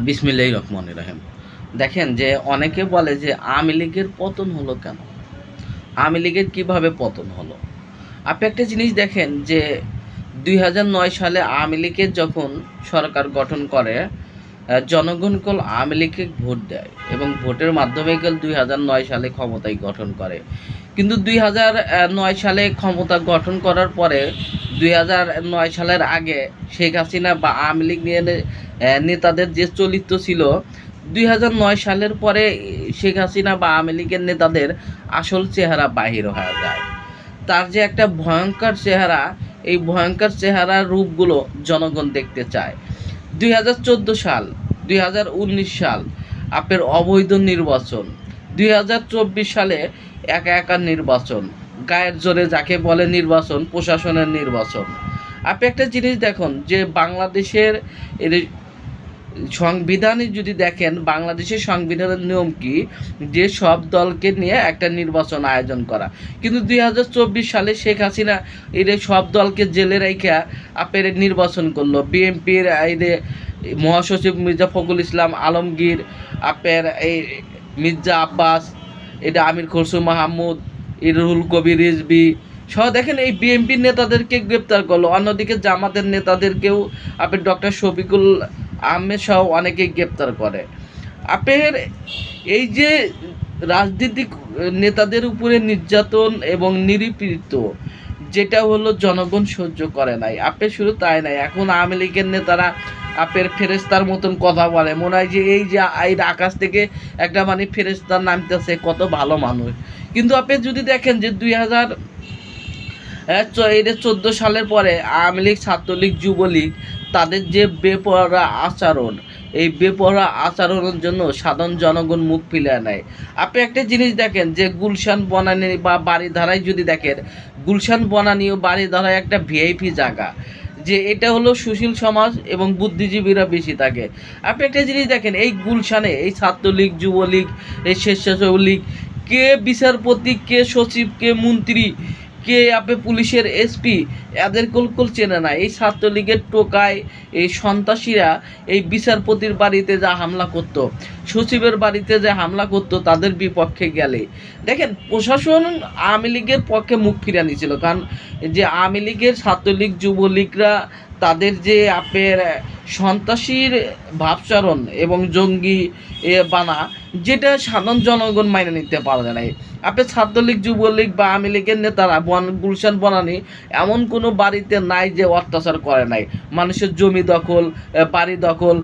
বিসমিল্লাহির রহমানির রহিম। দেখেন যে অনেকে বলে যে আওয়ামী লীগের পতন হলো কেন? আওয়ামী লীগের কীভাবে পতন হলো? আপনি একটা জিনিস দেখেন যে ২০০৯ সালে আওয়ামী লীগের যখন সরকার গঠন করে, জনগণ কল আওয়ামী লীগকে ভোট দেয় এবং ভোটের মাধ্যমে ২০০৯ সালে ক্ষমতায় গঠন করে। কিন্তু ২০০৯ সালে ক্ষমতা গঠন করার পরে ২০০৯ সালের আগে শেখ হাসিনা বা আওয়ামী লীগ নিয়ে নেতাদের যে চরিত্র ছিল, ২০০৯ সালের পরে শেখ হাসিনা বা আওয়ামী লীগের নেতাদের আসল চেহারা বাহির হয়ে যায়। তার যে একটা ভয়ঙ্কর চেহারা, এই ভয়ঙ্কর চেহারার রূপগুলো জনগণ দেখতে চায়। ২০১৪ সাল, ২০১৯ সাল আপনার অবৈধ নির্বাচন, ২০২৪ সালে একা নির্বাচন, গায়ের জোরে যাকে বলে নির্বাচন, প্রশাসনের নির্বাচন। আপনি একটা জিনিস দেখুন যে বাংলাদেশের সংবিধানে যদি দেখেন, বাংলাদেশের সংবিধানের নিয়ম কি যে সব দলকে নিয়ে একটা নির্বাচন আয়োজন করা। কিন্তু ২০২৪ সালে শেখ হাসিনা এই সব দলকে জেলে রেখে আপনার নির্বাচন করলো। বিএনপির এই মহাসচিব মির্জা ফখরুল ইসলাম আলমগীর, আপনার এই মির্জা আব্বাস, এটা আমির খসরু মাহমুদ, রুহুল কবির রিজভী সহ দেখেন এই বিএনপির নেতাদেরকে গ্রেপ্তার করলো। অন্যদিকে জামাতের নেতাদেরকেও আপনার ডক্টর শফিকুল আহমেদ সহ অনেকেই গ্রেপ্তার করে। আপনার এই যে রাজনৈতিক নেতাদের উপরে নির্যাতন এবং নিপীড়িত, যেটা হলো জনগণ সহ্য করে নাই। আপনি শুধু তাই নাই, এখন আওয়ামী লীগের নেতারা আপনার ফেরেস্তার মতন কথা বলে, মনে হয় যে এই যে আকাশ থেকে একটা মানে ফেরেস্তার নামতেছে, কত ভালো মানুষ। কিন্তু আপনি যদি দেখেন যে ২০১৪ সালের পরে আওয়ামী লীগ, ছাত্রলীগ, যুবলীগ তাদের যে বেপরোয়া আচরণ, এই বেপরোয়া আচরণের জন্য সাধারণ জনগণ মুখ ফিরিয়ে নেয়। আপনি একটা জিনিস দেখেন যে গুলশান বনানী বা বাড়িধারায় যদি দেখেন, গুলশান বনানী ও বাড়িধারায় একটা ভিআইপি জায়গা, যে এটা হলো সুশীল সমাজ এবং বুদ্ধিজীবীরা বেশি থাকে। আপনি একটা জিনিস দেখেন এই গুলশানে এই ছাত্রলীগ, যুবলীগ, এই স্বেচ্ছাসেবক, কে বিচারপতি, কে সচিব, কে মন্ত্রী, কে আপনি পুলিশের এসপি, এদের কোল চেনে না। এই ছাত্রলীগের টোকায় এই সন্ত্রাসীরা এই বিচারপতির বাড়িতে যা হামলা করত, সচিবের বাড়িতে যে হামলা করত, তাদের বিপক্ষে গেলে দেখেন প্রশাসন আওয়ামী লীগের পক্ষে মুখ ফিরিয়ে নিয়েছিল। কারণ যে আওয়ামী লীগের, ছাত্রলীগ, যুবলীগরা তাদের যে আপনার সন্ত্রাসীর ভাবচারণ এবং জঙ্গি বানা, যেটা সাধারণ জনগণ মাইনে নিতে পারে নাই। আপনি ছাত্রলীগ, যুবলীগ বা আওয়ামী লীগের নেতারা গুলশান বনানী এমন কোনো বাড়িতে নাই যে অত্যাচার করে নাই। মানুষের জমি দখল, বাড়ি দখল,